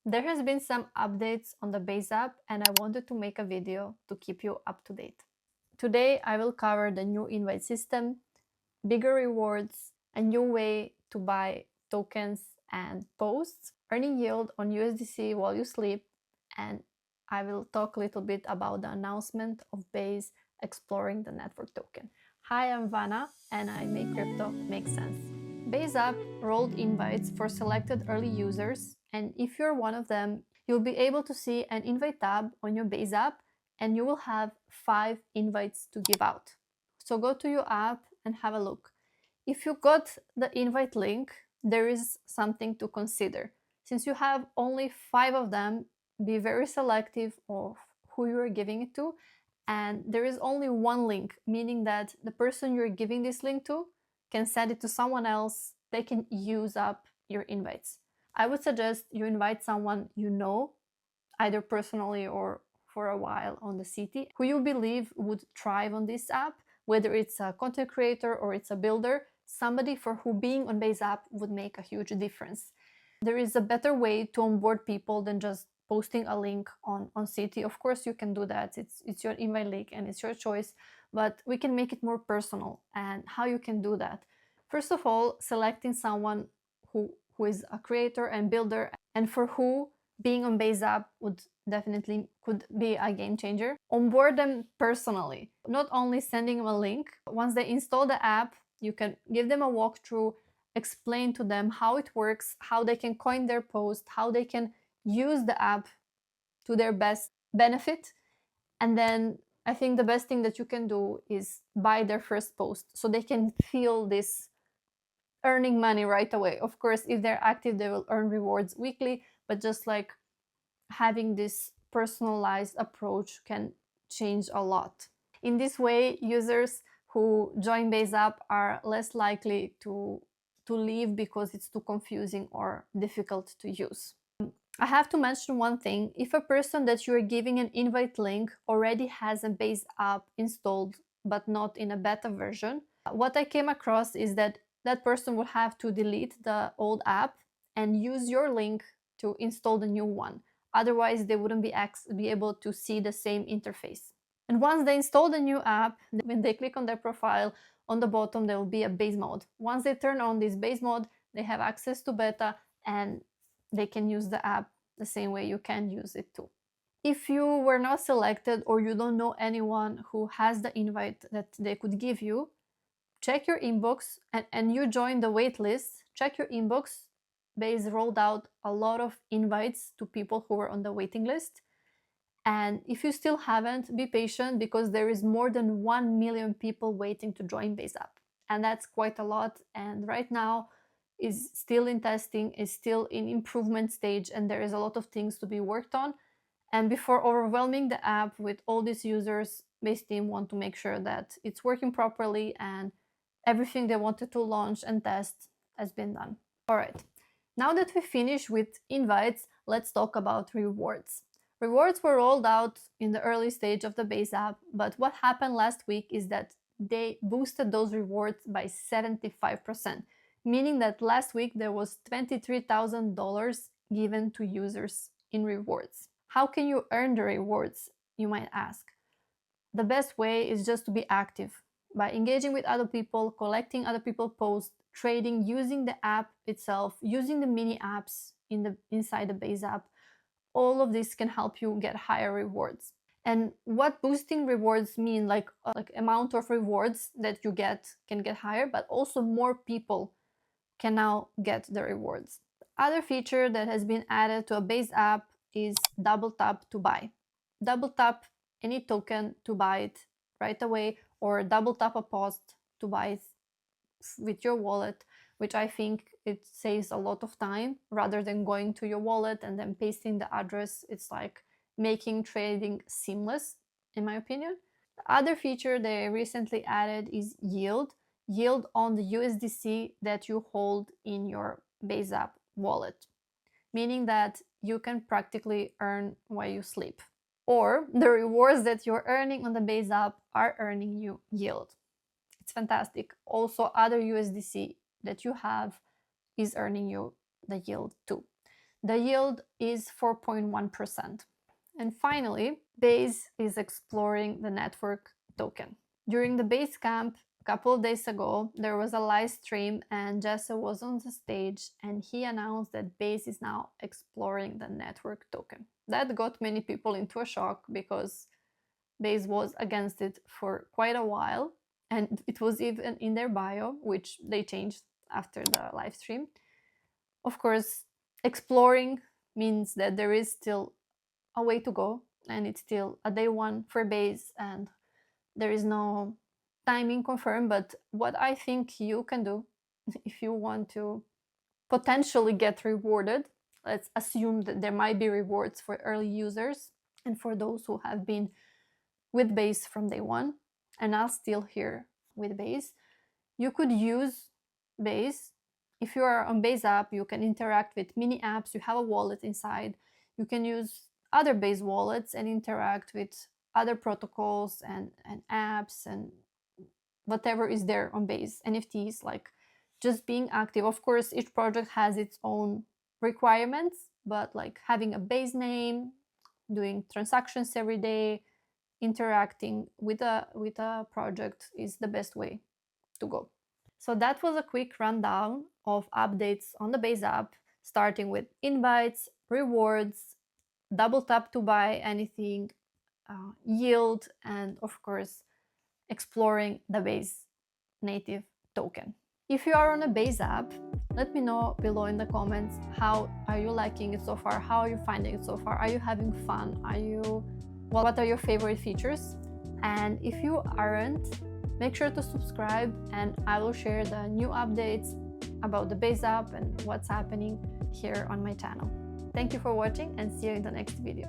There has been some updates on the Base app and I wanted to make a video to keep you up to date. Today I will cover the new invite system, bigger rewards, a new way to buy tokens and posts, earning yield on USDC while you sleep, and I will talk a little bit about the announcement of Base exploring the network token. Hi, I'm Vana and I make crypto make sense. Base app rolled invites for selected early users, and if you're one of them, you'll be able to see an invite tab on your Base app and you will have 5 invites to give out. So go to your app and have a look. If you got the invite link, there is something to consider. Since you have only 5 of them, be very selective of who you are giving it to. And there is only one link, meaning that the person you're giving this link to can send it to someone else. They can use up your invites. I would suggest you invite someone you know, either personally or for a while on the city, who you believe would thrive on this app, whether it's a content creator or it's a builder, somebody for who being on Base app would make a huge difference. There is a better way to onboard people than just posting a link on City. Of course, you can do that. It's your invite link and it's your choice, but we can make it more personal. And how you can do that? First of all, selecting someone who is a creator and builder and for who being on Base app would definitely could be a game changer. Onboard them personally, not only sending them a link. Once they install the app, you can give them a walkthrough, explain to them how it works, how they can coin their post, how they can use the app to their best benefit. And then I think the best thing that you can do is buy their first post so they can feel this earning money right away. Of course, if they're active, they will earn rewards weekly, but just like having this personalized approach can change a lot. In this way, users who join Base app are less likely to leave because it's too confusing or difficult to use. I have to mention one thing. If a person that you are giving an invite link already has a Base app installed but not in a beta version, what I came across is that that person will have to delete the old app and use your link to install the new one. Otherwise, they wouldn't be able to see the same interface. And once they install the new app, when they click on their profile, on the bottom there will be a Base mode. Once they turn on this Base mode, they have access to beta and they can use the app the same way you can use it too. If you were not selected or you don't know anyone who has the invite that they could give you, check your inbox and you join the wait list. Check your inbox. Base rolled out a lot of invites to people who were on the waiting list. And if you still haven't, be patient because there is more than 1 million people waiting to join Base app. And that's quite a lot. And right now is still in testing, is still in improvement stage, and there is a lot of things to be worked on. And before overwhelming the app with all these users, Base team want to make sure that it's working properly and everything they wanted to launch and test has been done. All right, now that we finished with invites, let's talk about rewards. Rewards were rolled out in the early stage of the Base app, but what happened last week is that they boosted those rewards by 75%, meaning that last week there was $23,000 given to users in rewards. How can you earn the rewards, you might ask? The best way is just to be active by engaging with other people, collecting other people's posts, trading, using the app itself, using the mini apps inside the Base app. All of this can help you get higher rewards. And what boosting rewards mean, like amount of rewards that you can get higher, but also more people can now get the rewards. The other feature that has been added to a Base app is double tap to buy. Double tap any token to buy it right away, or double tap a post to buy it with your wallet, which I think it saves a lot of time rather than going to your wallet and then pasting the address. It's like making trading seamless, in my opinion. The other feature they recently added is yield on the USDC that you hold in your Base app wallet, meaning that you can practically earn while you sleep. Or the rewards that you're earning on the Base app are earning you yield. It's fantastic. Also, other USDC that you have is earning you the yield too. The yield is 4.1%. And finally, Base is exploring the network token. During the Base camp, a couple of days ago, there was a live stream and Jesse was on the stage and he announced that Base is now exploring the network token. That got many people into a shock because Base was against it for quite a while, and it was even in their bio, which they changed after the live stream. Of course, exploring means that there is still a way to go, and it's still a day one for Base, and there is no timing confirmed. But what I think you can do if you want to potentially get rewarded, let's assume that there might be rewards for early users and for those who have been with Base from day one and are still here with Base, you could use Base. If you are on Base app, you can interact with mini apps. You have a wallet inside. You can use other Base wallets and interact with other protocols and apps and whatever is there on Base. NFTs, like just being active. Of course, each project has its own requirements, but like having a Base name, doing transactions every day, interacting with a project is the best way to go. So that was a quick rundown of updates on the Base app, starting with invites, rewards, double tap to buy anything, yield, and of course, exploring the Base native token. If you are on a Base app, let me know below in the comments, how are you liking it so far? How are you finding it so far? Are you having fun? What are your favorite features? And if you aren't, make sure to subscribe and I will share the new updates about the Base app and what's happening here on my channel. Thank you for watching and see you in the next video.